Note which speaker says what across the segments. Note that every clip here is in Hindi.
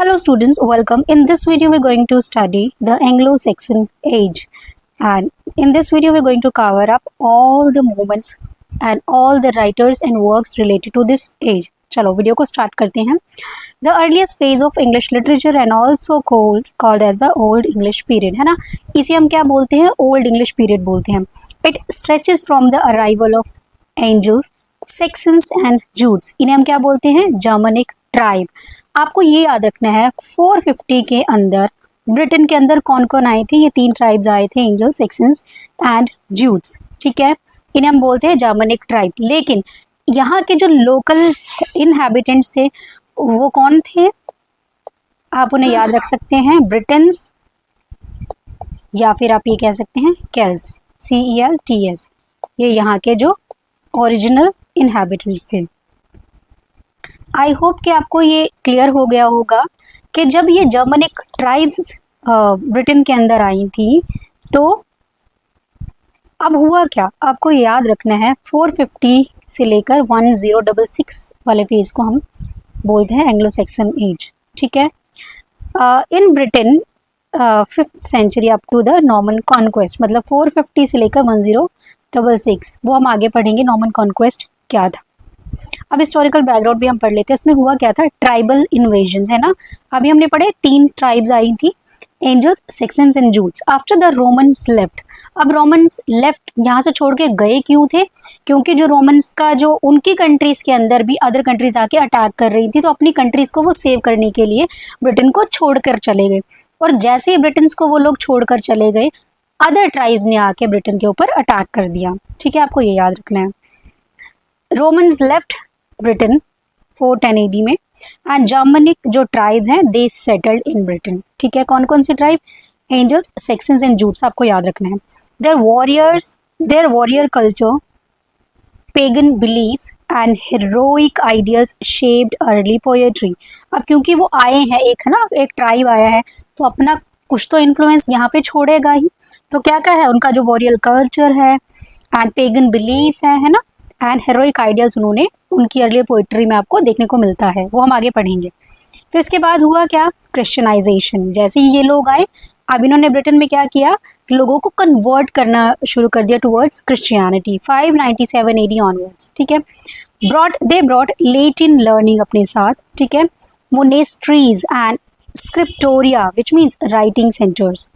Speaker 1: Hello students, welcome. In this video we're going to study the Anglo-Saxon age, and in this video we're going to cover up all the movements and all the writers and works related to this age. चलो वीडियो को स्टार्ट करते हैं. The earliest phase of English literature and also called as the Old English period, है ना. इसे हम क्या बोलते हैं? Old English period बोलते हैं. It stretches from the arrival of Angles, Saxons and Jutes. इन्हें हम क्या बोलते हैं? Germanic tribe. आपको ये याद रखना है 450 के अंदर ब्रिटेन के अंदर कौन कौन आए थे. ये 3 ट्राइब्स आए थे, एंजल, सेक्सन्स एंड ज्यूट्स. ठीक है, इन्हें हम बोलते हैं जर्मनिक ट्राइब. लेकिन यहाँ के जो लोकल इनहैबिटेंट्स थे वो कौन थे? आप उन्हें याद रख सकते हैं, ब्रिटेन्स, या फिर आप ये कह सकते हैं केल्स, CELTS. ये यहाँ के जो ओरिजिनल इनहैबिटेंट्स थे. आई होप कि आपको ये क्लियर हो गया होगा कि जब ये जर्मनिक ट्राइब्स ब्रिटेन के अंदर आई थी तो अब हुआ क्या, आपको याद रखना है. 450 से लेकर 1066 वाले फेज को हम बोलते हैं एंग्लो सैक्सन एज. ठीक है, in Britain 5th century up to the Norman conquest, मतलब 450 से लेकर 1066, वो हम आगे पढ़ेंगे नॉर्मन कॉन्क्वेस्ट क्या था. अब हिस्टोरिकल बैकग्राउंड भी हम पढ़ लेते हैं. इसमें हुआ क्या था? ट्राइबल इन्वेजन्स, है ना. अभी हमने पढ़े 3 ट्राइब्स आई थी, angels, Saxons and Jutes. After the Romans left. अब रोमन्स लेफ्ट यहाँ से छोड़ के गए क्यों थे? क्योंकि जो रोमन्स का जो उनकी कंट्रीज के अंदर भी अदर कंट्रीज आके अटैक कर रही थी, तो अपनी कंट्रीज को वो सेव करने के लिए ब्रिटेन को छोड़कर चले गए. और जैसे ही ब्रिटेन को वो लोग छोड़कर चले गए, अदर ट्राइब्स ने आके ब्रिटेन के ऊपर अटैक कर दिया. ठीक है, आपको ये याद रखना है. रोमन्स लेफ्ट ब्रिटेन 410 AD में, एंड जर्मनिक जो ट्राइब्स हैं दे सेटल्ड इन ब्रिटेन. ठीक है, कौन कौन से tribe? Angels, Saxons and Jutes. आपको याद रखना है. There warrior culture, pagan believes and heroic ideals shaped early poetry. अब क्योंकि वो आए हैं, एक है ना, एक ट्राइब आया है, तो अपना कुछ तो इन्फ्लुएंस यहाँ पे छोड़ेगा ही. तो क्या क्या है उनका? जो वॉरियर कल्चर है एंड पेगन बिलीफ है ना, एंड हेरोइक आइडियल्स उन्होंने उनकी अर्ली पोइट्री में आपको देखने को मिलता है. वो हम आगे पढ़ेंगे. फिर इसके बाद हुआ क्या? क्रिश्चियनाइजेशन. जैसे ही ये लोग आए, अब इन्होंने ब्रिटेन में क्या किया? लोगों को कन्वर्ट करना शुरू कर दिया टुवर्ड्स क्रिश्चियनिटी 597 AD ऑनवर्ड्स. ठीक है, दे ब्रॉट लेटिन लर्निंग अपने साथ. ठीक है, monasteries and scriptoria which means writing centres.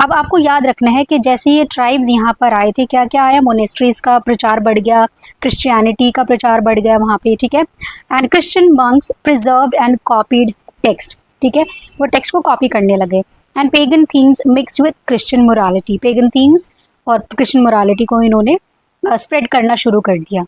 Speaker 1: अब आपको याद रखना है कि जैसे ये ट्राइब्स यहाँ पर आए थे, क्या क्या आया? मोनेस्ट्रीज का प्रचार बढ़ गया, क्रिश्चियनिटी का प्रचार बढ़ गया वहाँ पे. ठीक है, and Christian monks preserved and copied text. ठीक है, वो टेक्स्ट को कॉपी करने लगे. And pagan themes mixed with Christian morality. Pagan themes और क्रिश्चियन मोरालिटी को इन्होंने स्प्रेड करना शुरू कर दिया.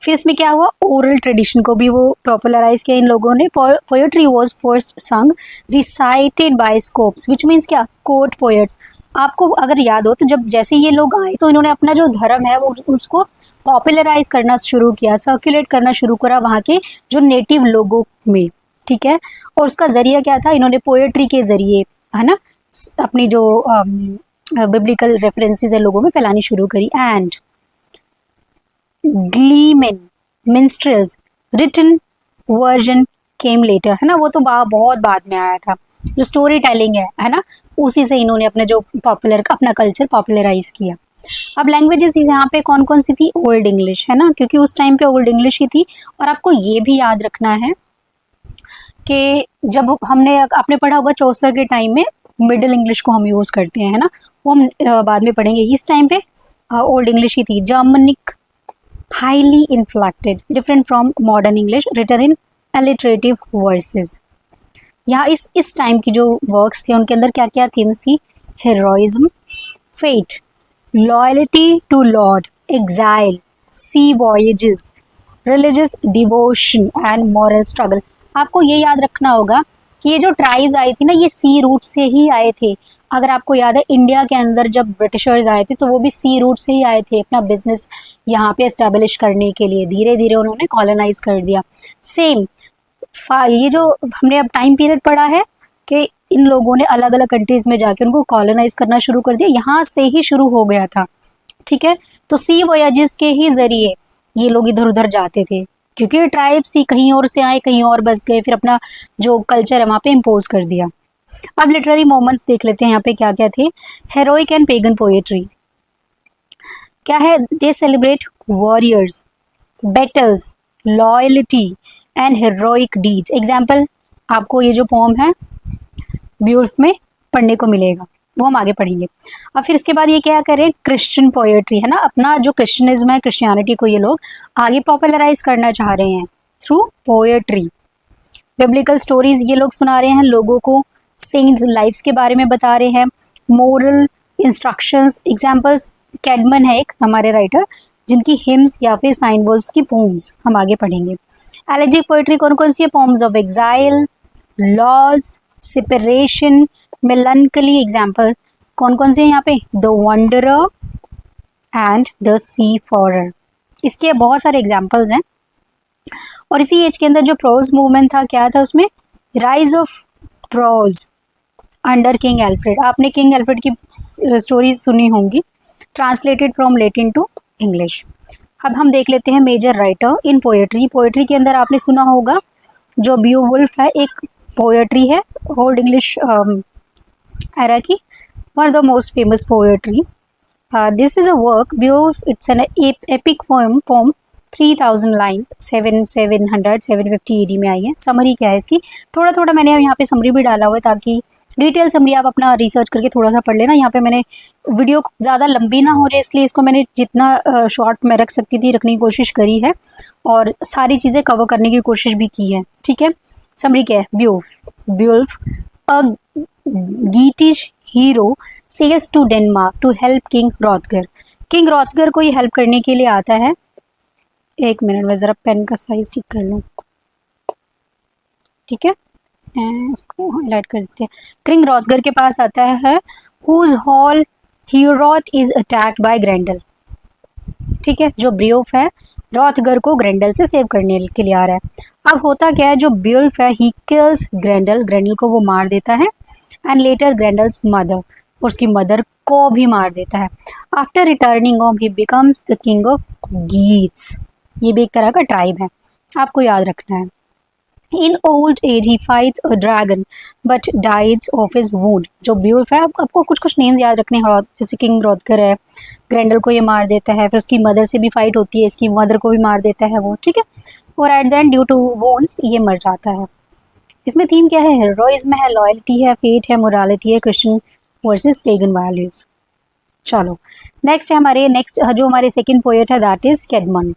Speaker 1: फिर इसमें क्या हुआ? ओरल ट्रेडिशन को भी वो पॉपुलराइज किया इन लोगों ने. Poetry was first sung recited by scops which means क्या? Court poets. आपको अगर याद हो तो जब जैसे ये लोग आए तो इन्होंने अपना जो धर्म है वो उसको पॉपुलराइज करना शुरू किया, सर्कुलेट करना शुरू करा वहाँ के जो नेटिव लोगों में. ठीक है, और उसका जरिया क्या था? इन्होंने पोएट्री के जरिए, है ना, अपनी जो बिब्लिकल रेफरेंसेस है लोगों में फैलानी शुरू करी. And gleemen, minstrels, written version came later, है ना. वो तो बहुत बाद में आया था. जो स्टोरी टेलिंग है ना, उसी से इन्होंने अपने जो अपना कल्चर पॉपुलराइज किया. अब लैंग्वेजेस यहाँ पे कौन कौन सी थी? ओल्ड इंग्लिश, है ना, क्योंकि उस टाइम पे ओल्ड इंग्लिश ही थी. और आपको ये भी याद रखना है कि जब आपने पढ़ा होगा चौसर के टाइम में मिडिल इंग्लिश को हम यूज़ करते हैं, है ना, वो हम बाद में पढ़ेंगे. इस टाइम पे ओल्ड इंग्लिश ही थी. Germanic highly inflected, different from modern English, written in alliterative verses. यहाँ इस टाइम की जो वर्क्स थे उनके अंदर क्या क्या थीम्स थी? heroism, fate, loyalty to lord, exile, sea voyages, religious devotion and moral struggle. आपको ये याद रखना होगा कि ये जो ट्राइब्स आई थी ना, ये सी रूट से ही आए थे. अगर आपको याद है इंडिया के अंदर जब ब्रिटिशर्स आए थे तो वो भी सी रूट से ही आए थे अपना बिजनेस यहाँ पे एस्टेब्लिश करने के लिए. धीरे धीरे उन्होंने कॉलोनाइज कर दिया. सेम ये जो हमने अब टाइम पीरियड पढ़ा है कि इन लोगों ने अलग अलग कंट्रीज में जाके उनको कॉलोनाइज करना शुरू कर दिया, यहाँ से ही शुरू हो गया था. ठीक है, तो सी वोयाजेस के ही जरिए ये लोग इधर उधर जाते थे. क्योंकि ट्राइब्स थी, कहीं और से आए, कहीं और बस गए, फिर अपना जो कल्चर है वहाँ पे इम्पोज कर दिया। अब लिटरेरी मोमेंट्स देख लेते हैं यहाँ पे क्या क्या थे। हेरोइक एंड पेगन पोएट्री क्या है? दे celebrate warriors, battles, loyalty and heroic deeds. Example आपको ये जो पोम है ब्यूल्फ में पढ़ने को मिलेगा, वो हम आगे पढ़ेंगे। अब फिर इसके बाद ये क्या करें, क्रिश्चियन पोएट्री है ना, अपना जो क्रिश्चियनिज्म है, क्रिश्चियनिटी को ये लोग आगे पॉपुलराइज करना चाह रहे हैं थ्रू पोएट्री। बिब्लिकल स्टोरीज ये लोग सुना रहे हैं लोगों को, सेंट्स लाइफ्स के बारे में बता रहे हैं, मोरल इंस्ट्रक्शंस। एग्जाम्पल्स कैडमन है एक हमारे राइटर जिनकी हिम्स या फिर साइन वोल्फ्स की पोम्स हम आगे पढ़ेंगे। एलेजिक पोएट्री कौन कौन सी है? Poems of exile, loss, separation, melancholy. Example कौन कौन से हैं यहाँ पे? The wanderer and the seafarer. इसके बहुत सारे एग्जाम्पल्स हैं। और इसी एज के अंदर जो प्रोज मूवमेंट था, क्या था उसमें? Rise of prose under king Alfred. आपने किंग एल्फ्रेड की स्टोरीज सुनी होंगी, translated from Latin to English. अब हम देख लेते हैं major writer in poetry. Poetry के अंदर आपने सुना होगा जो बीओवुल्फ है, एक पोएट्री है ओल्ड इंग्लिश एरा की, one of the most famous poetry. This is a work, Beowulf, it's an epic poem 3000 lines, 750 AD में आई है। समरी क्या है इसकी? थोड़ा थोड़ा मैंने यहाँ पे समरी भी डाला हुआ है ताकि डिटेल समरी आप अपना रिसर्च करके थोड़ा सा पढ़ लेना। यहाँ पे मैंने वीडियो ज़्यादा लंबी ना हो जाए इसलिए इसको मैंने जितना शॉर्ट में रख सकती थी रखने की कोशिश करी है और सारी चीज़ें कवर करने की कोशिश भी की है। ठीक है, समरी क्या है? Beowulf, a Geatish hero, sails to Denmark to help King Hrothgar. King Hrothgar को ये हेल्प करने के लिए आता है। एक मिनट में ज़रा पेन का साइज ठीक कर लूँ। ठीक है, इसको हाईलाइट कर देते हैं। किंग रॉथगर के पास आता है, whose hall Heorot is attacked by Grendel. ठीक है, जो ब्रियोफ है रॉथगर को ग्रेंडल से सेव करने के लिए आ रहा है। अब होता क्या है, जो ब्यूल्फ है ही किल्स ग्रेंडल, ग्रेंडल को वो मार देता है, एंड लेटर ग्रेंडल्स मदर, उसकी मदर को भी मार देता है। After returning home he becomes the king of Geats. ये भी एक तरह का ट्राइब है, आपको याद रखना है। In old age he fights a dragon but dies of his wound. जो ब्यूल्फ है, आपको कुछ कुछ नेम्स याद रखने हैं, जैसे किंग रॉथगर है, ग्रेंडल को ये मार देता है, फिर उसकी मदर से भी फाइट होती है, इसकी मदर को भी मार देता है वो। ठीक है, और at the end due to wounds ये मर जाता है। इसमें थीम क्या है? हेरोइज्म है, लॉयल्टी है, फेट है, मोरालिटी है, क्रिश्चियन वर्सेस पेगन वैल्यूज। चलो नेक्स्ट है हमारे जो हमारे सेकंड पोएट है दैट इज कैडमन।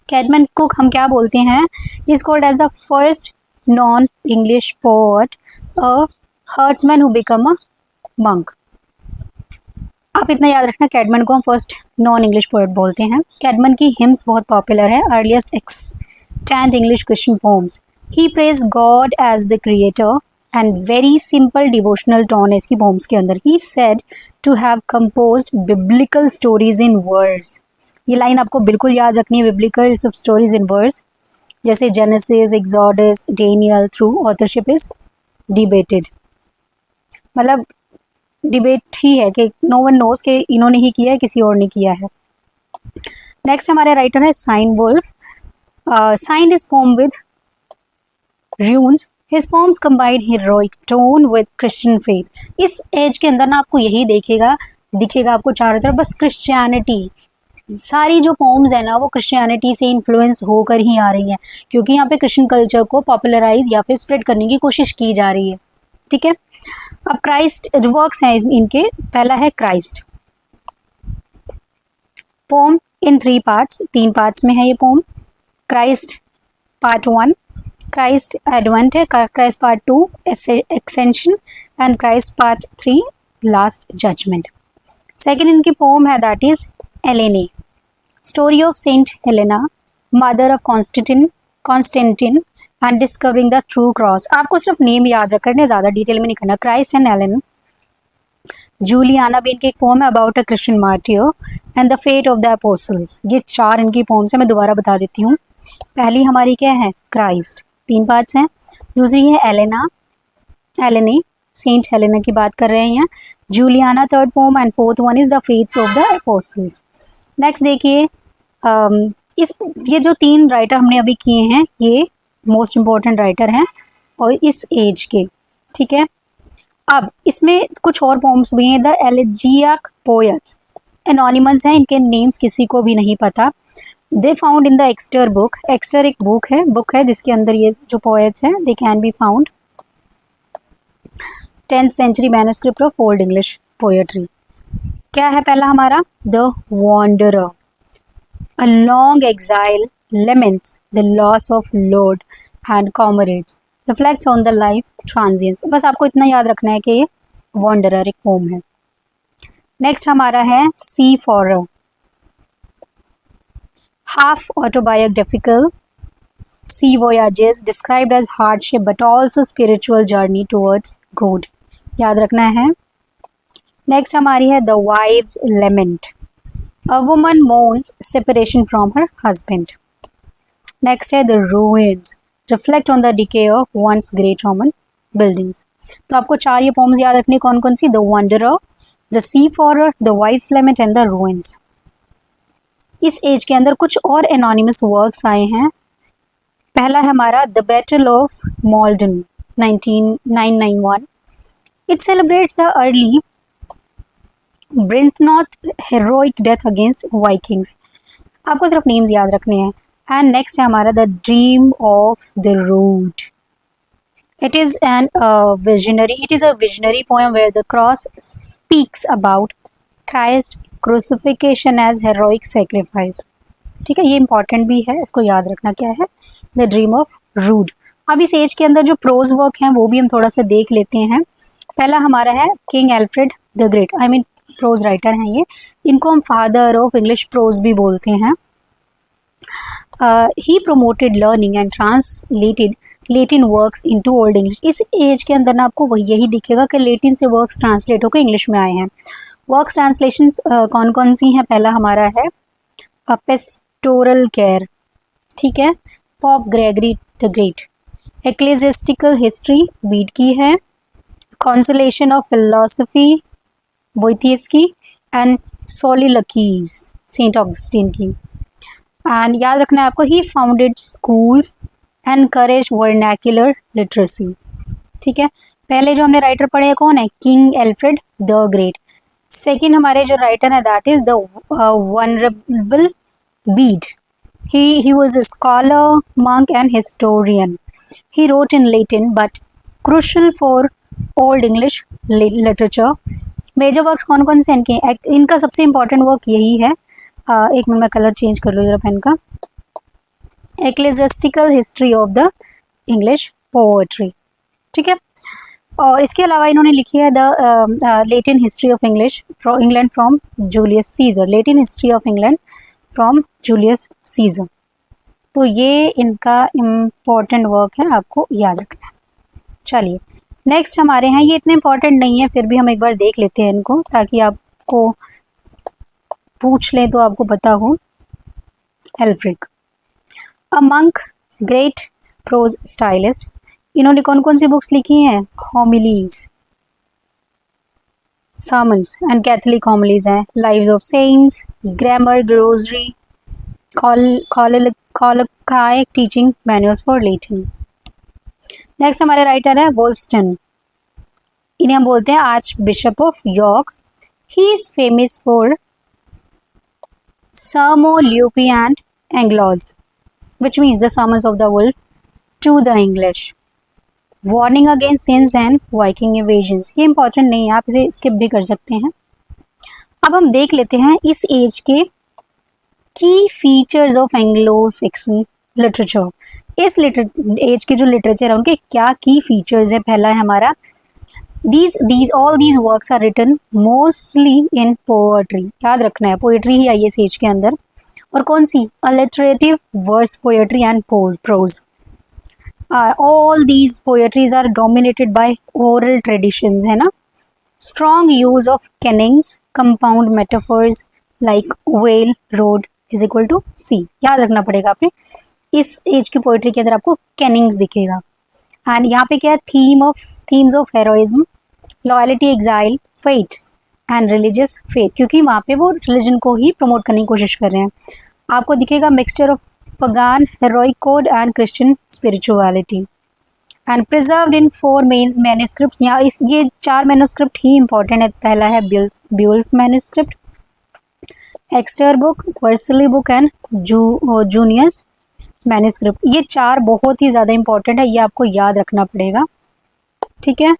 Speaker 1: कैडमन को हम क्या बोलते हैं? Is called as the first non English poet, a herdsman who become a monk. आप इतना याद रखना, कैडमन को हम फर्स्ट नॉन इंग्लिश पोएट बोलते हैं। कैडमन की हिम्स बहुत पॉपुलर है, earliest extant English Christian poems. He praise God as the creator and very simple devotional tone है इसकी पोम्स के अंदर। He said to have composed biblical stories in words. ये लाइन आपको बिल्कुल याद रखनी है, बिब्लिकल स्टोरीज इन वर्ड्स, जैसे Genesis, Exodus, Daniel. Through authorship is debated, मतलब डिबेट ही है कि नो वन नोज कि इन्होंने ही किया है, किसी और ने किया है। नेक्स्ट हमारे राइटर है Cynewulf. Signed his poem with runes. His poems combine heroic tone with Christian faith. इस एज के अंदर ना आपको यही दिखेगा आपको चारों तरफ बस क्रिश्चियनिटी। सारी जो पोम्स है ना वो क्रिश्चियनिटी से इन्फ्लुएंस होकर ही आ रही हैं, क्योंकि यहाँ पे क्रिश्चियन कल्चर को पॉपुलराइज या फिर स्प्रेड करने की कोशिश की जा रही है। ठीक है, अब क्राइस्ट जो वर्क्स हैं इनके, पहला है Christ poem in 3 parts, 3 parts में है ये poem. Christ part 1, Christ Advent है, Christ part 2 Ascension, and Christ part 3 last judgement. Second इनकी पोम है that is Elene, story of Saint Helena, mother of Constantine and discovering the true cross. आपको सिर्फ नेम याद रखना है, ज़्यादा डिटेल में नहीं करना। Christ and Allen. जूलियाना भी इनकी एक पोम है about a Christian martyr and the fate of the apostles. ये 4 इनकी पोम्स है, मैं दोबारा बता देती हूँ। पहली हमारी क्या है? क्राइस्ट, 3 पार्ट्स हैं। दूसरी है एलेने, सेंट हेलेना की बात कर रहे हैं यहाँ। Juliana 3rd poem, and 4th one is the fates of the apostles. Next देखिए इस ये जो 3 राइटर हमने अभी किए हैं ये मोस्ट इम्पॉर्टेंट राइटर हैं और इस एज के, ठीक है। अब इसमें कुछ और पोम्स भी हैं। द एलिजियाक पोएट्स एनोनिमस हैं, इनके नेम्स किसी को भी नहीं पता। They found in the Exter book. Exter एक बुक है जिसके अंदर ये जो पोएट्स हैं they can be found. 10th century manuscript of old English poetry. क्या है पहला हमारा? The wanderer. A long exile laments the loss of lord and comrades, reflects on the life transience। बस आपको इतना याद रखना है कि ये wanderer एक पोम है। नेक्स्ट हमारा है seafarer, half autobiographical sea voyages described as hardship but also spiritual journey towards good, याद रखना है। नेक्स्ट हमारी है the wives lament, a woman mourns separation from her husband। Next है the ruins, reflect on the decay of once great Roman buildings। तो आपको 4 ये poems याद रखनी, कौन कौन सी? The Wanderer, The Seafarer, The Wife's Lament and The Ruins। इस एज के अंदर कुछ और एनोनिमस वर्क्स आए हैं। पहला है हमारा The Battle of Maldon 991। It celebrates the early Brythnoth heroic death against Vikings। आपको सिर्फ नेम्स याद रखने हैं। एंड नेक्स्ट है हमारा the dream of the rood. It is a visionary poem where the cross speaks about Christ crucifixion as heroic sacrifice. ठीक है, ये इंपॉर्टेंट भी है, इसको याद रखना। क्या है? The dream of rood. अब इस एज के अंदर जो प्रोज वर्क हैं वो भी हम थोड़ा सा देख लेते हैं। पहला हमारा है King Alfred the great, I mean pros writer हैं ये। इनको हम फादर ऑफ इंग्लिश प्रोज भी बोलते हैं। He promoted learning and translated Latin works into Old English. इस एज के अंदर ना आपको वही यही दिखेगा कि लेटिन से वर्क्स ट्रांसलेट होकर इंग्लिश में आए हैं। वर्क्स ट्रांसलेशंस कौन कौन सी हैं? पहला हमारा है पेस्टोरल केयर, ठीक है, pope Gregory the Great. Ecclesiastical history Bede की है। कॉन्सोलेशन ऑफ फिलोसफी बोइथियस की। एंड सोलिलकीज सेंट ऑगस्टीन की। एंड याद रखना है आपको, he founded schools encourage vernacular literacy. ठीक है, पहले जो हमने राइटर पढ़े कौन है? King Alfred the Great. Second हमारे जो राइटर है that is the venerable Bede. he was a scholar, monk and historian. He wrote in Latin but crucial for old English literature। Major works कौन कौन से इनके? इनका सबसे इंपॉर्टेंट वर्क यही है। एक मिनट में कलर चेंज कर लो जरा पेन का। Ecclesiastical history of the English poetry, ठीक है। और इसके अलावा इन्होंने लिखी है the Latin history of English England from Julius Caesar. Latin history of England from Julius Caesar. तो ये इनका इम्पोर्टेंट वर्क है, आपको याद रखना है। चलिए नेक्स्ट हमारे हैं, ये इतने इम्पोर्टेंट नहीं है फिर भी हम एक बार देख लेते हैं इनको, ताकि आपको पूछ लें तो आपको पता हो। Aelfric, a monk, great prose stylist. इन्होंने कौन कौन सी बुक्स लिखी हैं? Homilies, sermons and Catholic homilies हैं। Lives of Saints, Grammar, Glossary, Colloquial Teaching Manuals for Latin। Next हमारे राइटर है वोल्फस्टन। इन्हें हम बोलते हैं arch bishop of York. He is famous for Sermo Lupi and Anglos, which means the sermons of the wolf to the English, warning against sins and Viking invasions. ये इंपॉर्टेंट नहीं है, आप इसे स्किप भी कर सकते हैं। अब हम देख लेते हैं इस एज के की features of Anglo Saxon literature. इस एज के जो लिटरेचर है उनके क्या की फीचर्स है? पहला है हमारा all these works are written mostly in poetry। याद रखना है, पोएट्री ही आई है इस एज के अंदर। और कौन सी? alliterative verse poetry and prose। all these poetries are dominated by oral traditions, है ना। strong use of kennings, compound metaphors like whale, road is equal to sea। याद रखना पड़ेगा आपने, इस एज की पोएट्री के अंदर आपको कैनिंग्स दिखेगा। एंड यहाँ पे क्या है? Themes of heroism, loyalty, exile, fate and religious faith, क्योंकि वहाँ पे वो रिलीजन को ही प्रमोट करने की कोशिश कर रहे हैं। आपको दिखेगा mixture of pagan, heroic code and Christian spirituality and preserved in 4 main manuscripts. यहाँ ये 4 मैन्युस्क्रिप्ट ही इंपॉर्टेंट है। पहला है Beowulf manuscript, Exeter book, Vercelli book and Junius manuscript. ये 4 बहुत ही ज़्यादा इंपॉर्टेंट है, ये आपको याद रखना पड़ेगा, ठीक है।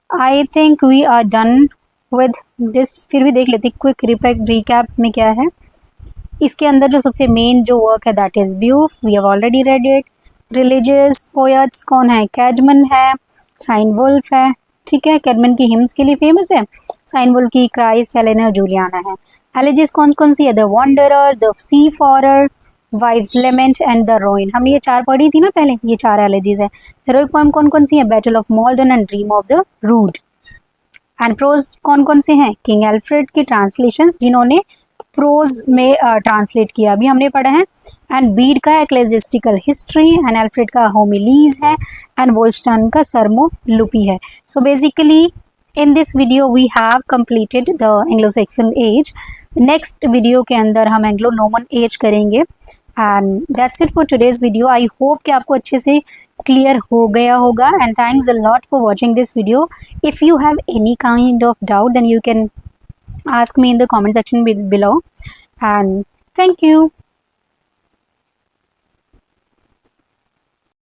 Speaker 1: I think we are done with this. फिर भी देख लेते हैं क्विक रिकैप में क्या है। इसके अंदर जो सबसे मेन जो वर्क है दैट इज ब्यूफ, we have already read it. Religious poets कौन है? कैडमन है, साइन वुल्फ है, ठीक है। कैडमन की हिम्स के लिए फेमस है, साइन वुल्फ की क्राइस्ट, हेलेना और जूलियाना है। एलिजीज कौन कौन सी है? The Wanderer, the seafarer, wife's lament and the Ruin. हमने ये 4 पढ़ी थी ना पहले, ये 4 एलिजीज है। हेरोइक पोएम कौन कौन सी है? Battle of Maldon and dream of the Rood. And prose कौन कौन से हैं? किंग एल्फ्रेड की ट्रांसलेशंस, जिन्होंने प्रोज में ट्रांसलेट किया, अभी हमने पढ़ा है। एंड बीड का एक्लेसिस्टिकल हिस्ट्री, एंड एल्फ्रेड का होमिलीज है, एंड वोल्स्टन का सरमो लुपी है। So basically in this video we have completed the Anglo Saxon age. Next video के अंदर हम एंग्लो नॉर्मन एज करेंगे। And that's it for today's video. I hope कि आपको अच्छे से क्लियर हो गया होगा। And thanks a lot for watching this video. If you have any kind of doubt then you can ask me in the comment section below, and thank you.